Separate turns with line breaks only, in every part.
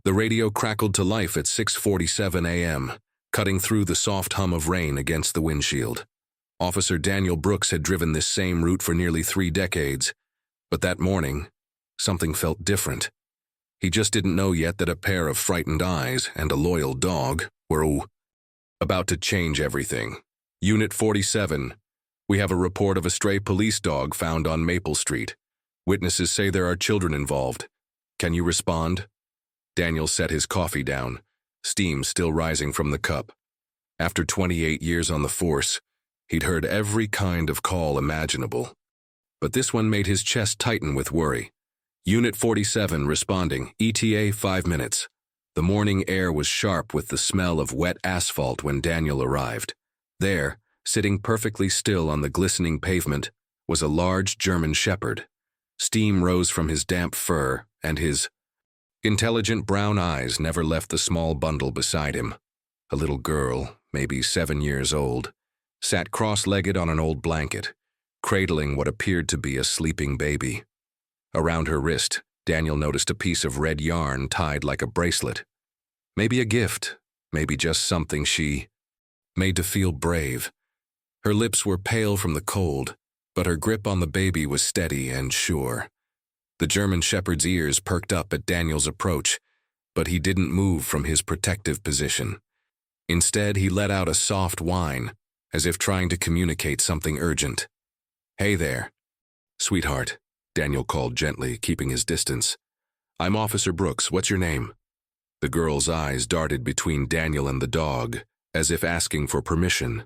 The radio crackled to life at 6:47 a.m., cutting through the soft hum of rain against the windshield. Officer Daniel Brooks had driven this same route for nearly 3 decades, but that morning, something felt different. He just didn't know yet that a pair of frightened eyes and a loyal dog were about to change everything. Unit 47, we have a report of a stray police dog found on Maple Street. Witnesses say there are children involved. Can you respond? Daniel set his coffee down, steam still rising from the cup. After 28 years on the force, he'd heard every kind of call imaginable. But this one made his chest tighten with worry. Unit 47 responding, ETA 5 minutes. The morning air was sharp with the smell of wet asphalt when Daniel arrived. There, sitting perfectly still on the glistening pavement, was a large German shepherd. Steam rose from his damp fur, and his intelligent brown eyes never left the small bundle beside him. A little girl, maybe 7 years old, sat cross-legged on an old blanket, cradling what appeared to be a sleeping baby. Around her wrist, Daniel noticed a piece of red yarn tied like a bracelet. Maybe a gift, maybe just something she made to feel brave. Her lips were pale from the cold, but her grip on the baby was steady and sure. The German shepherd's ears perked up at Daniel's approach, but he didn't move from his protective position. Instead, he let out a soft whine, as if trying to communicate something urgent. "Hey there, sweetheart," Daniel called gently, keeping his distance. "I'm Officer Brooks. What's your name?" The girl's eyes darted between Daniel and the dog, as if asking for permission.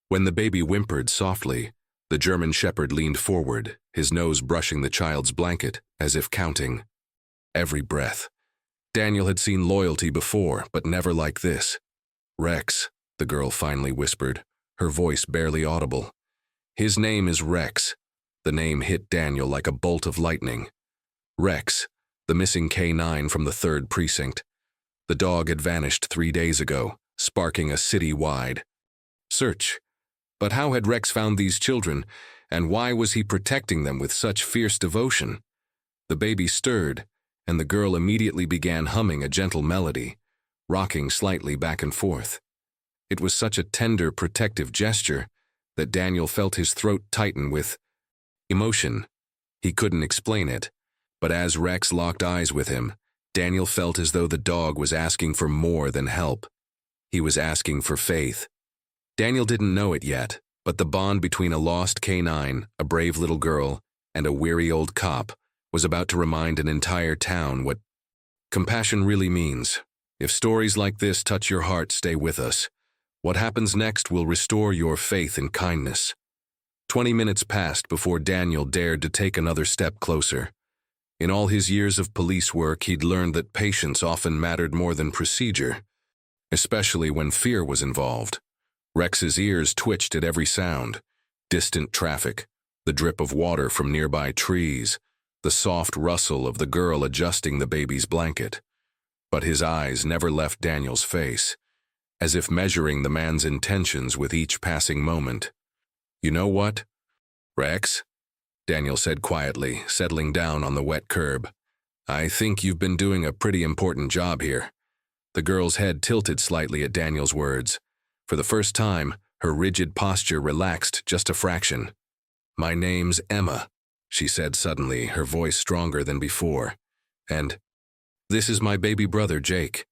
When the baby whimpered softly, the German shepherd leaned forward, his nose brushing the child's blanket, as if counting every breath. Daniel had seen loyalty before, but never like this. "Rex," the girl finally whispered, her voice barely audible. "His name is Rex." The name hit Daniel like a bolt of lightning. Rex, the missing K9 from the 3rd precinct. The dog had vanished 3 days ago, sparking a city-wide search. But how had Rex found these children, and why was he protecting them with such fierce devotion? The baby stirred, and the girl immediately began humming a gentle melody, rocking slightly back and forth. It was such a tender, protective gesture that Daniel felt his throat tighten with emotion. He couldn't explain it, but as Rex locked eyes with him, Daniel felt as though the dog was asking for more than help. He was asking for faith. Daniel didn't know it yet, but the bond between a lost K9, a brave little girl, and a weary old cop was about to remind an entire town what compassion really means. If stories like this touch your heart, stay with us. What happens next will restore your faith in kindness. 20 minutes passed before Daniel dared to take another step closer. In all his years of police work, he'd learned that patience often mattered more than procedure, especially when fear was involved. Rex's ears twitched at every sound: distant traffic, the drip of water from nearby trees, the soft rustle of the girl adjusting the baby's blanket. But his eyes never left Daniel's face, as if measuring the man's intentions with each passing moment. "You know what, Rex?" Daniel said quietly, settling down on the wet curb. "I think you've been doing a pretty important job here." The girl's head tilted slightly at Daniel's words. For the first time, her rigid posture relaxed just a fraction. "My name's Emma," she said suddenly, her voice stronger than before. "And this is my baby brother, Jake."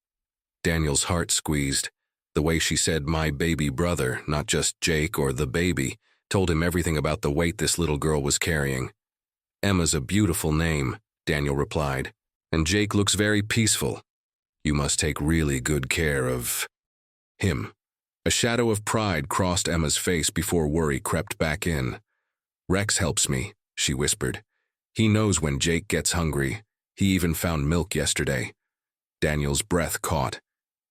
Daniel's heart squeezed. The way she said "my baby brother," not just Jake or the baby, told him everything about the weight this little girl was carrying. "Emma's a beautiful name," Daniel replied, "and Jake looks very peaceful. You must take really good care of him." A shadow of pride crossed Emma's face before worry crept back in. "Rex helps me," she whispered. "He knows when Jake gets hungry. He even found milk yesterday." Daniel's breath caught.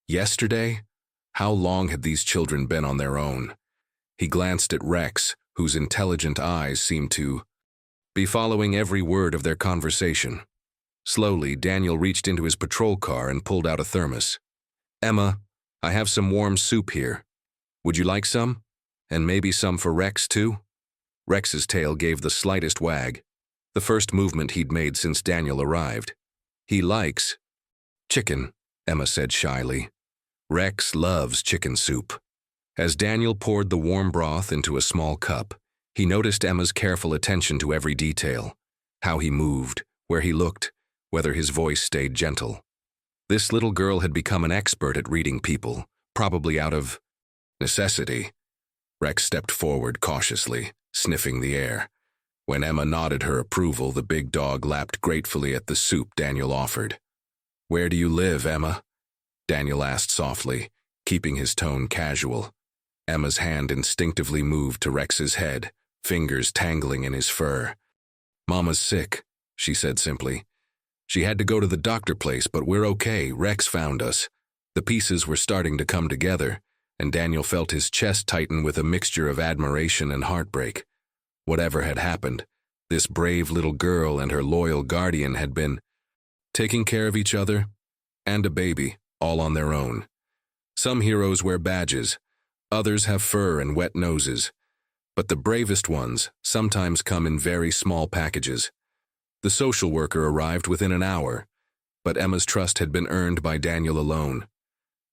Yesterday? How long had these children been on their own? He glanced at Rex, whose intelligent eyes seemed to be following every word of their conversation. Slowly, Daniel reached into his patrol car and pulled out a thermos. "Emma, I have some warm soup here. Would you like some? And maybe some for Rex, too?" Rex's tail gave the slightest wag, the first movement he'd made since Daniel arrived. "He likes Chicken, Emma said shyly. Rex loves chicken soup. As Daniel poured the warm broth into a small cup, he noticed Emma's careful attention to every detail, how he moved, where he looked, whether his voice stayed gentle. This little girl had become an expert at reading people, probably out of necessity. Rex stepped forward cautiously, sniffing the air. When Emma nodded her approval, the big dog lapped gratefully at the soup Daniel offered. "Where do you live, Emma?" Daniel asked softly, keeping his tone casual. Emma's hand instinctively moved to Rex's head, fingers tangling in his fur. "Mama's sick," she said simply. "She had to go to the doctor place, but we're okay. Rex found us." The pieces were starting to come together, and Daniel felt his chest tighten with a mixture of admiration and heartbreak. Whatever had happened, this brave little girl and her loyal guardian had been taking care of each other and a baby, all on their own. Some heroes wear badges, others have fur and wet noses, but the bravest ones sometimes come in very small packages. The social worker arrived within an hour, but Emma's trust had been earned by Daniel alone.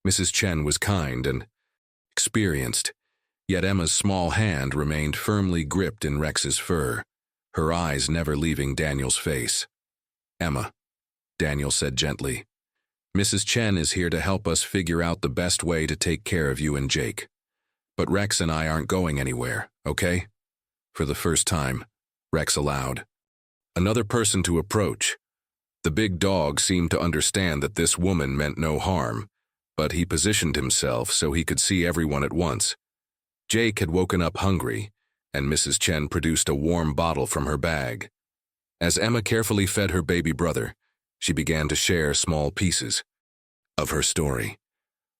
Mrs. Chen was kind and experienced, yet Emma's small hand remained firmly gripped in Rex's fur, her eyes never leaving Daniel's face. "Emma," Daniel said gently, "Mrs. Chen is here to help us figure out the best way to take care of you and Jake. But Rex and I aren't going anywhere, okay?" For the first time, Rex allowed another person to approach. The big dog seemed to understand that this woman meant no harm, but he positioned himself so he could see everyone at once. Jake had woken up hungry, and Mrs. Chen produced a warm bottle from her bag. As Emma carefully fed her baby brother, she began to share small pieces of her story.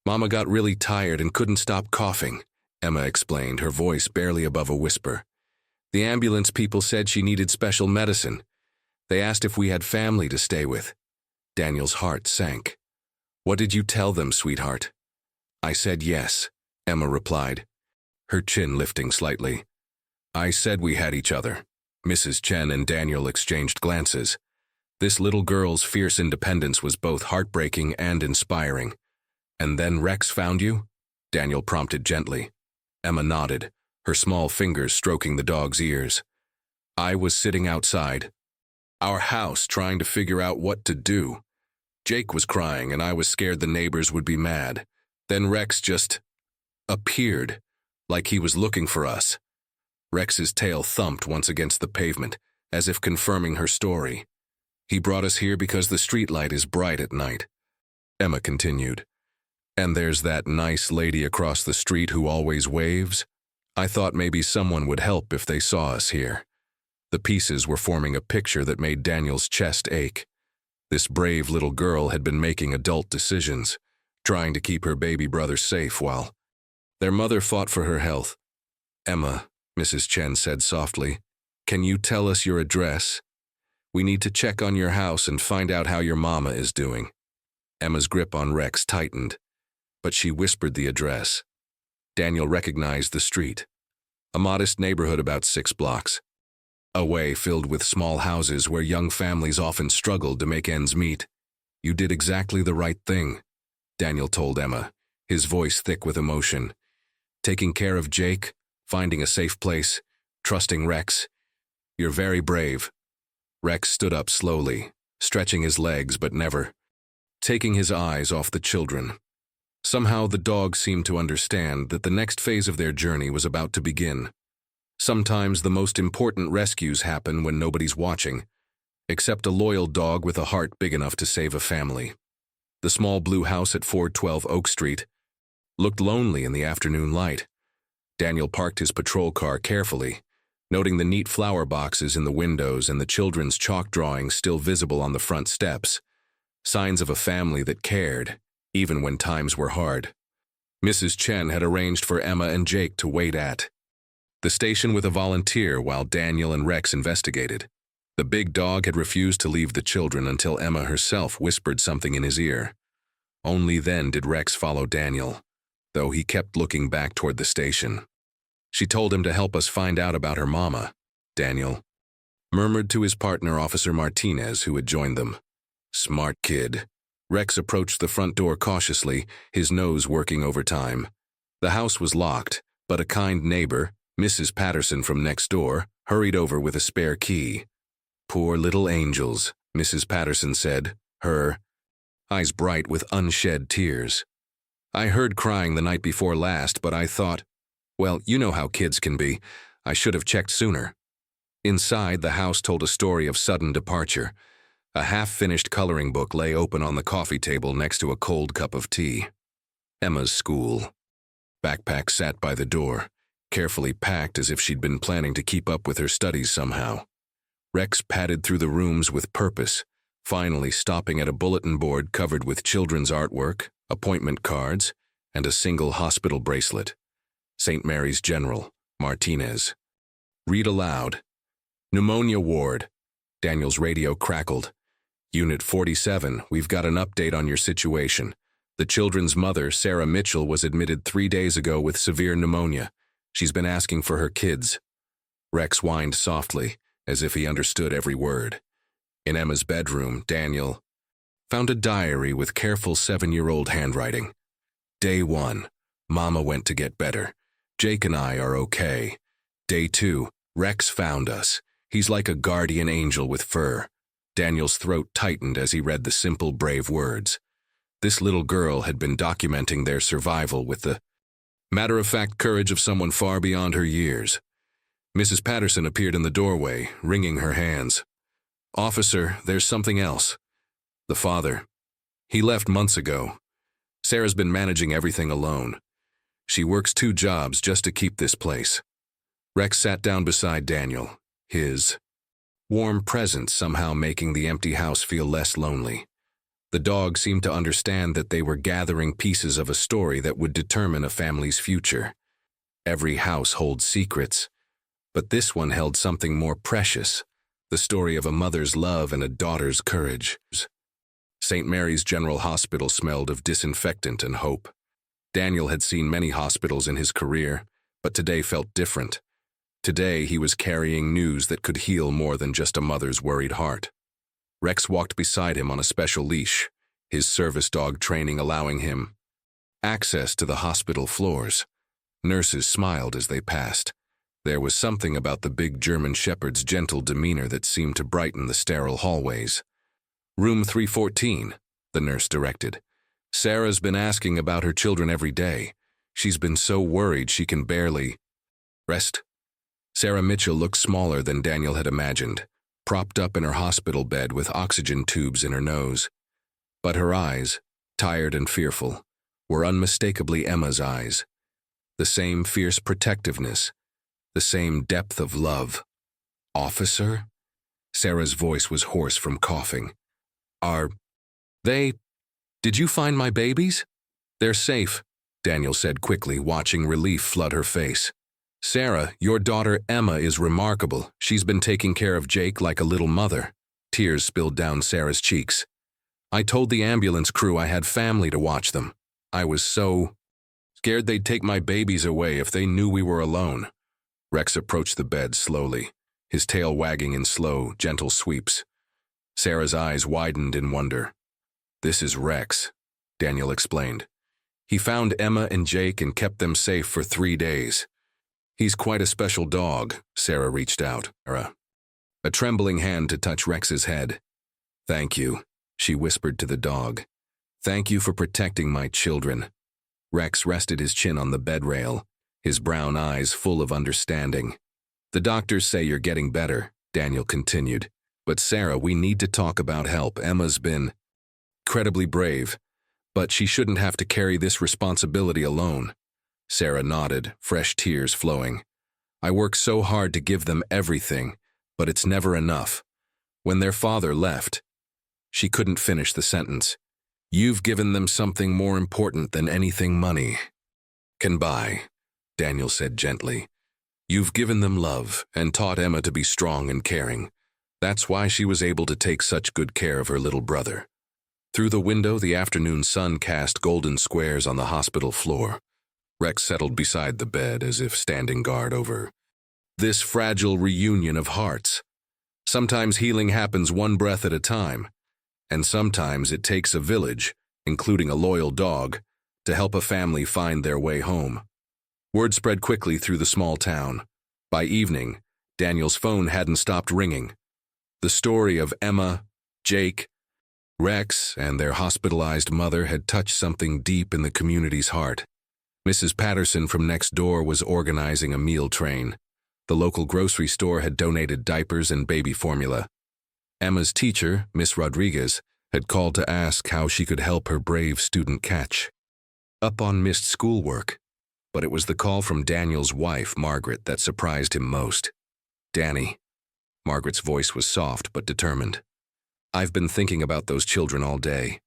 "Mama got really tired and couldn't stop coughing," Emma explained, her voice barely above a whisper. "The ambulance people said she needed special medicine. They asked if we had family to stay with." Daniel's heart sank. "What did you tell them, sweetheart?" "I said yes," Emma replied, her chin lifting slightly. "I said we had each other." Mrs. Chen and Daniel exchanged glances. This little girl's fierce independence was both heartbreaking and inspiring. "And then Rex found you?" Daniel prompted gently. Emma nodded, her small fingers stroking the dog's ears. "I was sitting outside our house trying to figure out what to do. Jake was crying and I was scared the neighbors would be mad. Then Rex just appeared, like he was looking for us." Rex's tail thumped once against the pavement, as if confirming her story. "He brought us here because the streetlight is bright at night," Emma continued. "And there's that nice lady across the street who always waves. I thought maybe someone would help if they saw us here." The pieces were forming a picture that made Daniel's chest ache. This brave little girl had been making adult decisions, trying to keep her baby brother safe while their mother fought for her health. "Emma," Mrs. Chen said softly, "can you tell us your address? We need to check on your house and find out how your mama is doing." Emma's grip on Rex tightened, but she whispered the address. Daniel recognized the street, a modest neighborhood about 6 blocks away, filled with small houses where young families often struggled to make ends meet. "You did exactly the right thing," Daniel told Emma, his voice thick with emotion. "Taking care of Jake, finding a safe place, trusting Rex. You're very brave." Rex stood up slowly, stretching his legs but never taking his eyes off the children. Somehow the dog seemed to understand that the next phase of their journey was about to begin. Sometimes the most important rescues happen when nobody's watching, except a loyal dog with a heart big enough to save a family. The small blue house at 412 Oak Street looked lonely in the afternoon light. Daniel parked his patrol car carefully, noting the neat flower boxes in the windows and the children's chalk drawings still visible on the front steps, signs of a family that cared, even when times were hard. Mrs. Chen had arranged for Emma and Jake to wait at the station with a volunteer while Daniel and Rex investigated. The big dog had refused to leave the children until Emma herself whispered something in his ear. Only then did Rex follow Daniel, though he kept looking back toward the station. "She told him to help us find out about her mama," Daniel murmured to his partner, Officer Martinez, who had joined them. "Smart kid," Rex approached the front door cautiously, his nose working overtime. The house was locked, but a kind neighbor, Mrs. Patterson from next door, hurried over with a spare key. "Poor little angels," Mrs. Patterson said, her eyes bright with unshed tears. "I heard crying the night before last, but I thought, well, you know how kids can be. I should have checked sooner." Inside, the house told a story of sudden departure. A half-finished coloring book lay open on the coffee table next to a cold cup of tea. Emma's school. Backpack sat by the door, carefully packed as if she'd been planning to keep up with her studies somehow. Rex padded through the rooms with purpose, finally stopping at a bulletin board covered with children's artwork, appointment cards, and a single hospital bracelet. St. Mary's General, Martinez. Read aloud. "Pneumonia ward." Daniel's radio crackled. "Unit 47, we've got an update on your situation. The children's mother, Sarah Mitchell, was admitted 3 days ago with severe pneumonia. She's been asking for her kids." Rex whined softly, as if he understood every word. In Emma's bedroom, Daniel found a diary with careful 7-year-old handwriting. Day 1, Mama went to get better. Jake and I are okay. Day 2, Rex found us. He's like a guardian angel with fur. Daniel's throat tightened as he read the simple, brave words. This little girl had been documenting their survival with the matter-of-fact courage of someone far beyond her years. Mrs. Patterson appeared in the doorway, wringing her hands. "Officer, there's something else. The father. He left months ago. Sarah's been managing everything alone. She works 2 jobs just to keep this place." Rex sat down beside Daniel, his warm presence somehow making the empty house feel less lonely. The dog seemed to understand that they were gathering pieces of a story that would determine a family's future. Every house holds secrets, but this one held something more precious, the story of a mother's love and a daughter's courage. St. Mary's General Hospital smelled of disinfectant and hope. Daniel had seen many hospitals in his career, but today felt different. Today he was carrying news that could heal more than just a mother's worried heart. Rex walked beside him on a special leash, his service dog training allowing him access to the hospital floors. Nurses smiled as they passed. There was something about the big German shepherd's gentle demeanor that seemed to brighten the sterile hallways. "Room 314, the nurse directed. "Sarah's been asking about her children every day. She's been so worried she can barely rest." Sarah Mitchell looked smaller than Daniel had imagined, propped up in her hospital bed with oxygen tubes in her nose. But her eyes, tired and fearful, were unmistakably Emma's eyes. The same fierce protectiveness, the same depth of love. "Officer?" Sarah's voice was hoarse from coughing. "Are they? Did you find my babies?" "They're safe," Daniel said quickly, watching relief flood her face. "Sarah, your daughter Emma is remarkable. She's been taking care of Jake like a little mother." Tears spilled down Sarah's cheeks. "I told the ambulance crew I had family to watch them. I was so scared they'd take my babies away if they knew we were alone." Rex approached the bed slowly, his tail wagging in slow, gentle sweeps. Sarah's eyes widened in wonder. "This is Rex," Daniel explained. "He found Emma and Jake and kept them safe for 3 days. He's quite a special dog." Sarah reached out, a trembling hand to touch Rex's head. "Thank you," she whispered to the dog. "Thank you for protecting my children." Rex rested his chin on the bed rail, his brown eyes full of understanding. "The doctors say you're getting better," Daniel continued. "But Sarah, we need to talk about help. Emma's been incredibly brave, but she shouldn't have to carry this responsibility alone." Sarah nodded, fresh tears flowing. "I work so hard to give them everything, but it's never enough. When their father left," she couldn't finish the sentence. "You've given them something more important than anything money can buy," Daniel said gently. "You've given them love and taught Emma to be strong and caring. That's why she was able to take such good care of her little brother." Through the window, the afternoon sun cast golden squares on the hospital floor. Rex settled beside the bed as if standing guard over this fragile reunion of hearts. Sometimes healing happens one breath at a time, And sometimes it takes a village, including a loyal dog, to help a family find their way home. Word spread quickly through the small town. By evening, Daniel's phone hadn't stopped ringing. The story of Emma, Jake, Rex, and their hospitalized mother had touched something deep in the community's heart. Mrs. Patterson from next door was organizing a meal train. The local grocery store had donated diapers and baby formula. Emma's teacher, Miss Rodriguez, had called to ask how she could help her brave student catch up on missed schoolwork. But it was the call from Daniel's wife, Margaret, that surprised him most. "Danny." Margaret's voice was soft but determined. "I've been thinking about those children all day.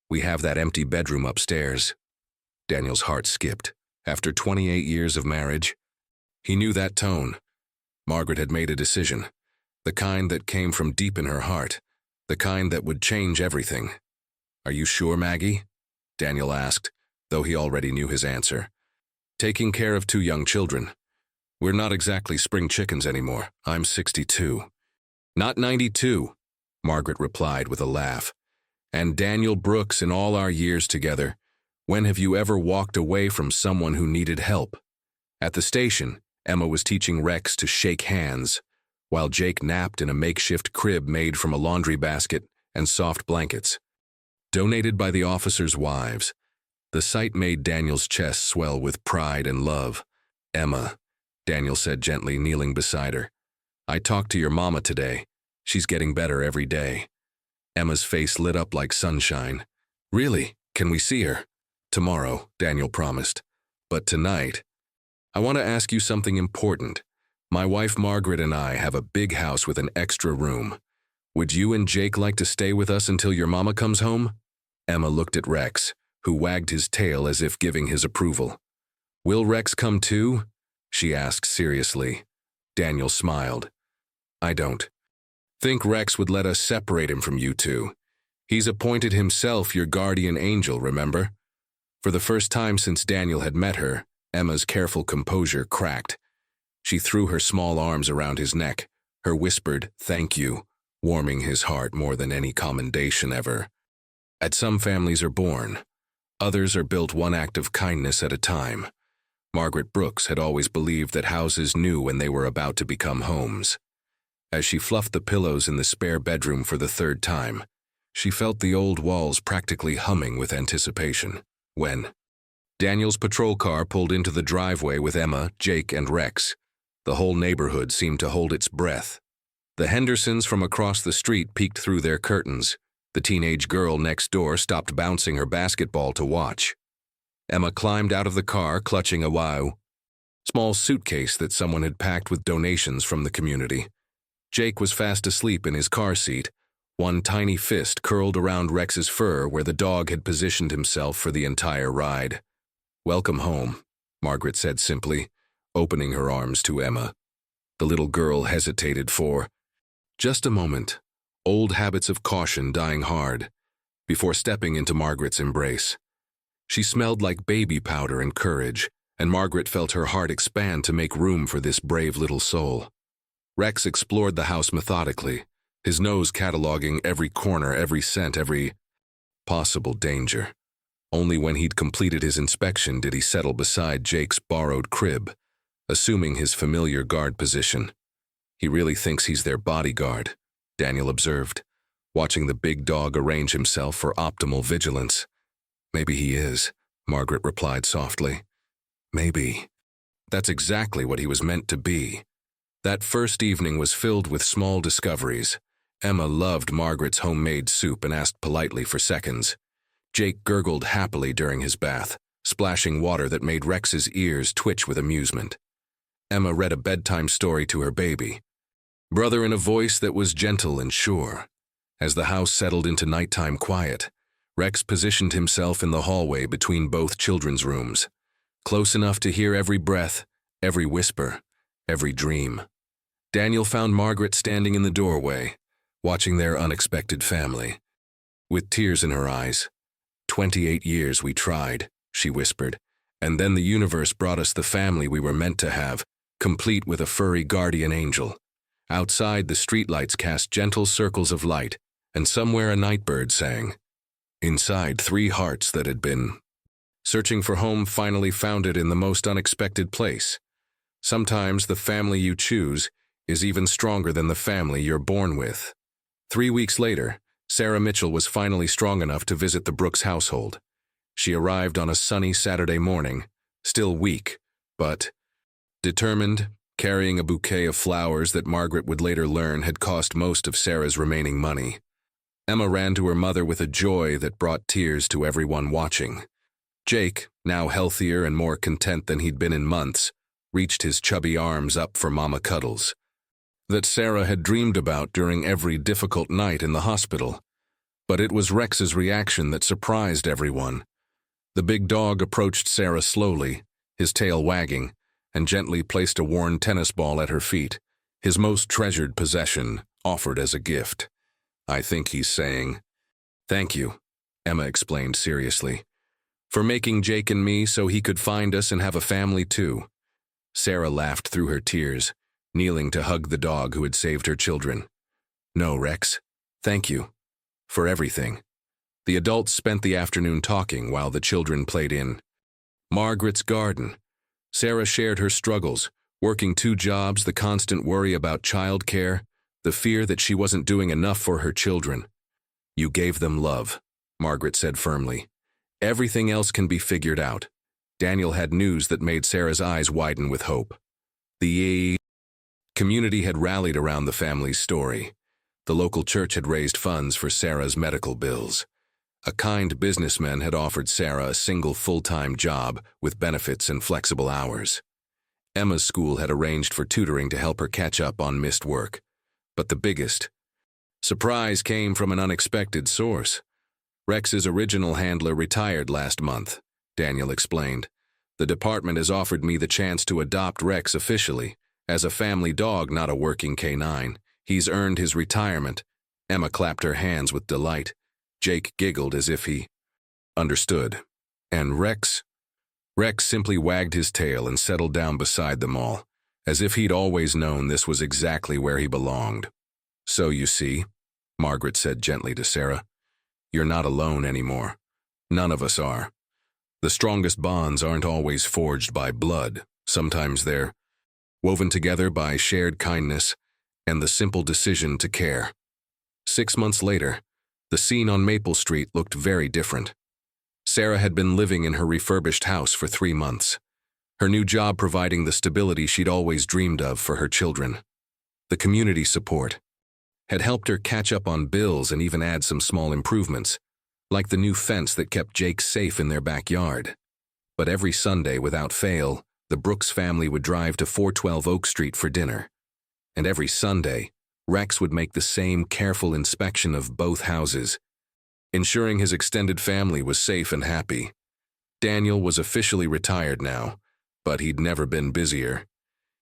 We have that empty bedroom upstairs." Daniel's heart skipped. After 28 years of marriage, he knew that tone. Margaret had made a decision, the kind that came from deep in her heart, the kind that would change everything. "Are you sure, Maggie?" Daniel asked, though he already knew his answer. "Taking care of 2 young children. We're not exactly spring chickens anymore. I'm 62. "Not 92, Margaret replied with a laugh. "And Daniel Brooks, in all our years together, when have you ever walked away from someone who needed help?" At the station, Emma was teaching Rex to shake hands, while Jake napped in a makeshift crib made from a laundry basket and soft blankets. Donated by the officers' wives, the sight made Daniel's chest swell with pride and love. "Emma," Daniel said gently, kneeling beside her, "I talked to your mama today. She's getting better every day." Emma's face lit up like sunshine. "Really? Can we see her?" "Tomorrow," Daniel promised. "But tonight, I want to ask you something important. My wife Margaret and I have a big house with an extra room. Would you and Jake like to stay with us until your mama comes home?" Emma looked at Rex, who wagged his tail as if giving his approval. "Will Rex come too?" she asked seriously. Daniel smiled. "I don't think Rex would let us separate him from you two. He's appointed himself your guardian angel, remember?" For the first time since Daniel had met her, Emma's careful composure cracked. She threw her small arms around his neck, her whispered, "Thank you," warming his heart more than any commendation ever. At some families are born. Others are built one act of kindness at a time. Margaret Brooks had always believed that houses knew when they were about to become homes. As she fluffed the pillows in the spare bedroom for the 3rd time, she felt the old walls practically humming with anticipation. When Daniel's patrol car pulled into the driveway with Emma, Jake, and Rex, the whole neighborhood seemed to hold its breath. The Hendersons from across the street peeked through their curtains. The teenage girl next door stopped bouncing her basketball to watch. Emma climbed out of the car, clutching a small suitcase that someone had packed with donations from the community. Jake was fast asleep in his car seat, one tiny fist curled around Rex's fur where the dog had positioned himself for the entire ride. "Welcome home," Margaret said simply, opening her arms to Emma. The little girl hesitated for just a moment, old habits of caution dying hard, before stepping into Margaret's embrace. She smelled like baby powder and courage, and Margaret felt her heart expand to make room for this brave little soul. Rex explored the house methodically, his nose cataloging every corner, every scent, every possible danger. Only when he'd completed his inspection did he settle beside Jake's borrowed crib, assuming his familiar guard position. "He really thinks he's their bodyguard," Daniel observed, watching the big dog arrange himself for optimal vigilance. "Maybe he is," Margaret replied softly. "Maybe." That's exactly what he was meant to be. That first evening was filled with small discoveries. Emma loved Margaret's homemade soup and asked politely for seconds. Jake gurgled happily during his bath, splashing water that made Rex's ears twitch with amusement. Emma read a bedtime story to her baby, brother, in a voice that was gentle and sure. As the house settled into nighttime quiet, Rex positioned himself in the hallway between both children's rooms, close enough to hear every breath, every whisper, every dream. Daniel found Margaret standing in the doorway, watching their unexpected family. With tears in her eyes, 28 years we tried, she whispered, and then the universe brought us the family we were meant to have, complete with a furry guardian angel. Outside, the streetlights cast gentle circles of light, and somewhere a nightbird sang. Inside, 3 hearts that had been searching for home finally found it in the most unexpected place. Sometimes the family you choose is even stronger than the family you're born with. 3 weeks later, Sarah Mitchell was finally strong enough to visit the Brooks household. She arrived on a sunny Saturday morning, still weak, but determined, carrying a bouquet of flowers that Margaret would later learn had cost most of Sarah's remaining money. Emma ran to her mother with a joy that brought tears to everyone watching. Jake, now healthier and more content than he'd been in months, reached his chubby arms up for Mama cuddles that Sarah had dreamed about during every difficult night in the hospital. But it was Rex's reaction that surprised everyone. The big dog approached Sarah slowly, his tail wagging, and gently placed a worn tennis ball at her feet, his most treasured possession, offered as a gift. "I think he's saying, 'Thank you,'" Emma explained seriously, "for making Jake and me so he could find us and have a family too." Sarah laughed through her tears, kneeling to hug the dog who had saved her children. "No, Rex. Thank you. For everything." The adults spent the afternoon talking while the children played in Margaret's garden. Sarah shared her struggles, working 2 jobs, the constant worry about childcare, the fear that she wasn't doing enough for her children. "You gave them love," Margaret said firmly. "Everything else can be figured out." Daniel had news that made Sarah's eyes widen with hope. The community had rallied around the family's story. The local church had raised funds for Sarah's medical bills. A kind businessman had offered Sarah a single full-time job with benefits and flexible hours. Emma's school had arranged for tutoring to help her catch up on missed work. But the biggest surprise came from an unexpected source. Rex's original handler retired last month, Daniel explained. "The department has offered me the chance to adopt Rex officially, as a family dog, not a working canine. He's earned his retirement." Emma clapped her hands with delight. Jake giggled as if he understood. "And Rex?" Rex simply wagged his tail and settled down beside them all, as if he'd always known this was exactly where he belonged. "So you see," Margaret said gently to Sarah, "you're not alone anymore. None of us are. The strongest bonds aren't always forged by blood. Sometimes they're woven together by shared kindness and the simple decision to care." 6 months later, the scene on Maple Street looked very different. Sarah had been living in her refurbished house for 3 months, her new job providing the stability she'd always dreamed of for her children. The community support had helped her catch up on bills and even add some small improvements, like the new fence that kept Jake safe in their backyard. But every Sunday, without fail, the Brooks family would drive to 412 Oak Street for dinner. And every Sunday, Rex would make the same careful inspection of both houses, ensuring his extended family was safe and happy. Daniel was officially retired now, but he'd never been busier.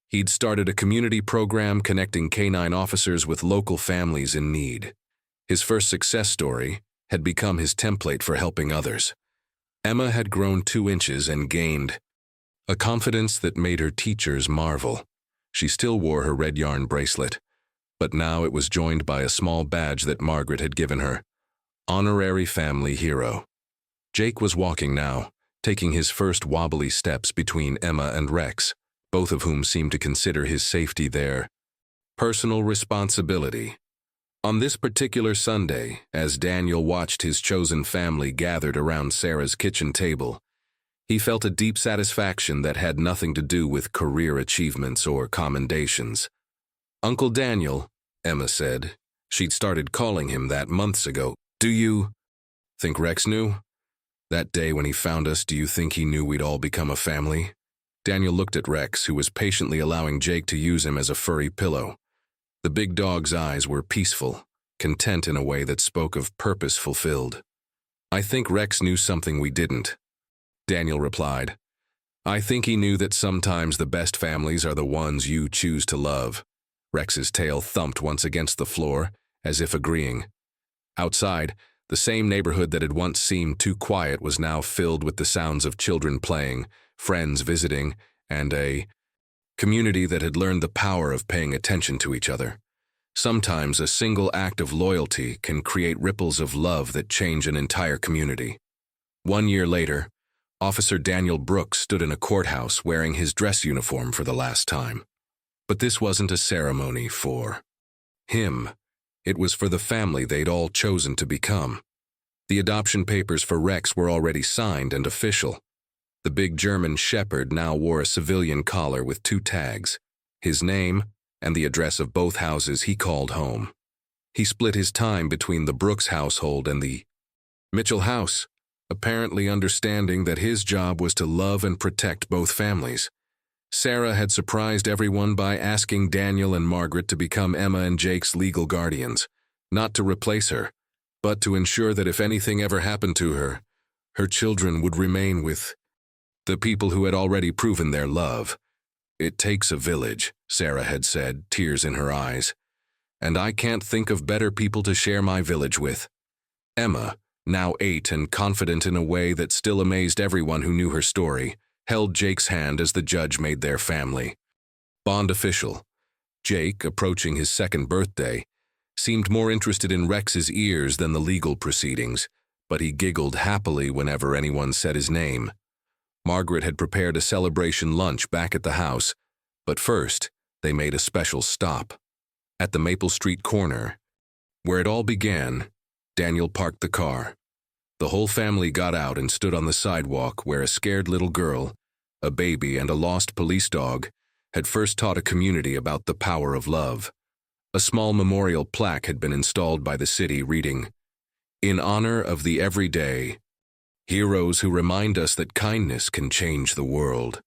He'd started a community program connecting canine officers with local families in need. His first success story had become his template for helping others. Emma had grown 2 inches and gained a confidence that made her teachers marvel. She still wore her red yarn bracelet, but now it was joined by a small badge that Margaret had given her. Honorary Family Hero. Jake was walking now, taking his first wobbly steps between Emma and Rex, both of whom seemed to consider his safety their personal responsibility. On this particular Sunday, as Daniel watched his chosen family gathered around Sarah's kitchen table, he felt a deep satisfaction that had nothing to do with career achievements or commendations. "Uncle Daniel," Emma said. She'd started calling him that months ago. "Do you think Rex knew? That day when he found us, do you think he knew we'd all become a family?" Daniel looked at Rex, who was patiently allowing Jake to use him as a furry pillow. The big dog's eyes were peaceful, content in a way that spoke of purpose fulfilled. "I think Rex knew something we didn't," Daniel replied. "I think he knew that sometimes the best families are the ones you choose to love." Rex's tail thumped once against the floor, as if agreeing. Outside, the same neighborhood that had once seemed too quiet was now filled with the sounds of children playing, friends visiting, and a community that had learned the power of paying attention to each other. Sometimes a single act of loyalty can create ripples of love that change an entire community. 1 year later, Officer Daniel Brooks stood in a courthouse wearing his dress uniform for the last time. But this wasn't a ceremony for him. It was for the family they'd all chosen to become. The adoption papers for Rex were already signed and official. The big German shepherd now wore a civilian collar with 2 tags, his name and the address of both houses he called home. He split his time between the Brooks household and the Mitchell house, apparently understanding that his job was to love and protect both families. Sarah had surprised everyone by asking Daniel and Margaret to become Emma and Jake's legal guardians, not to replace her, but to ensure that if anything ever happened to her, her children would remain with the people who had already proven their love. "It takes a village," Sarah had said, tears in her eyes, "and I can't think of better people to share my village with." Emma, now 8 and confident in a way that still amazed everyone who knew her story, held Jake's hand as the judge made their family bond official. Jake, approaching his 2nd birthday, seemed more interested in Rex's ears than the legal proceedings, but he giggled happily whenever anyone said his name. Margaret had prepared a celebration lunch back at the house, but first, they made a special stop. At the Maple Street corner, where it all began, Daniel parked the car. The whole family got out and stood on the sidewalk where a scared little girl, a baby, and a lost police dog had first taught a community about the power of love. A small memorial plaque had been installed by the city reading, "In honor of the everyday heroes who remind us that kindness can change the world."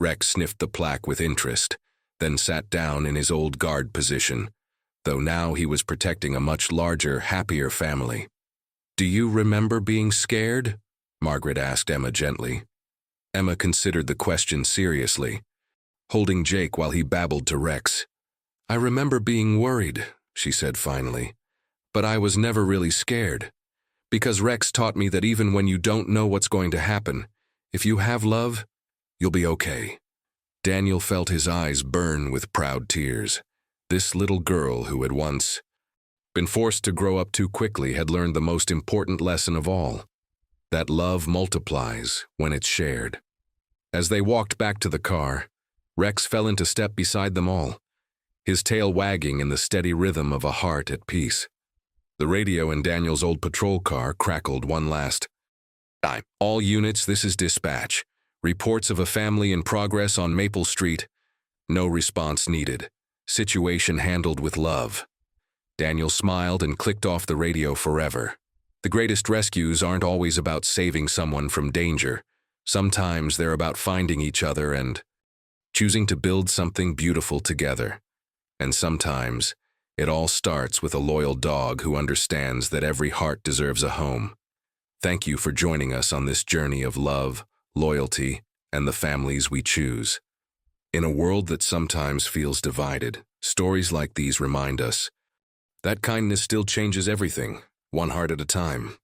Rex sniffed the plaque with interest, then sat down in his old guard position, though now he was protecting a much larger, happier family. "Do you remember being scared?" Margaret asked Emma gently. Emma considered the question seriously, holding Jake while he babbled to Rex. "I remember being worried," she said finally, "but I was never really scared, because Rex taught me that even when you don't know what's going to happen, if you have love, you'll be okay." Daniel felt his eyes burn with proud tears. This little girl who had once been forced to grow up too quickly had learned the most important lesson of all, that love multiplies when it's shared. As they walked back to the car, Rex fell into step beside them all, his tail wagging in the steady rhythm of a heart at peace. The radio in Daniel's old patrol car crackled one last time. "All units, this is dispatch. Reports of a family in progress on Maple Street. No response needed. Situation handled with love." Daniel smiled and clicked off the radio forever. The greatest rescues aren't always about saving someone from danger. Sometimes they're about finding each other and choosing to build something beautiful together. And sometimes it all starts with a loyal dog who understands that every heart deserves a home. Thank you for joining us on this journey of love, loyalty, and the families we choose. In a world that sometimes feels divided, stories like these remind us that kindness still changes everything, one heart at a time.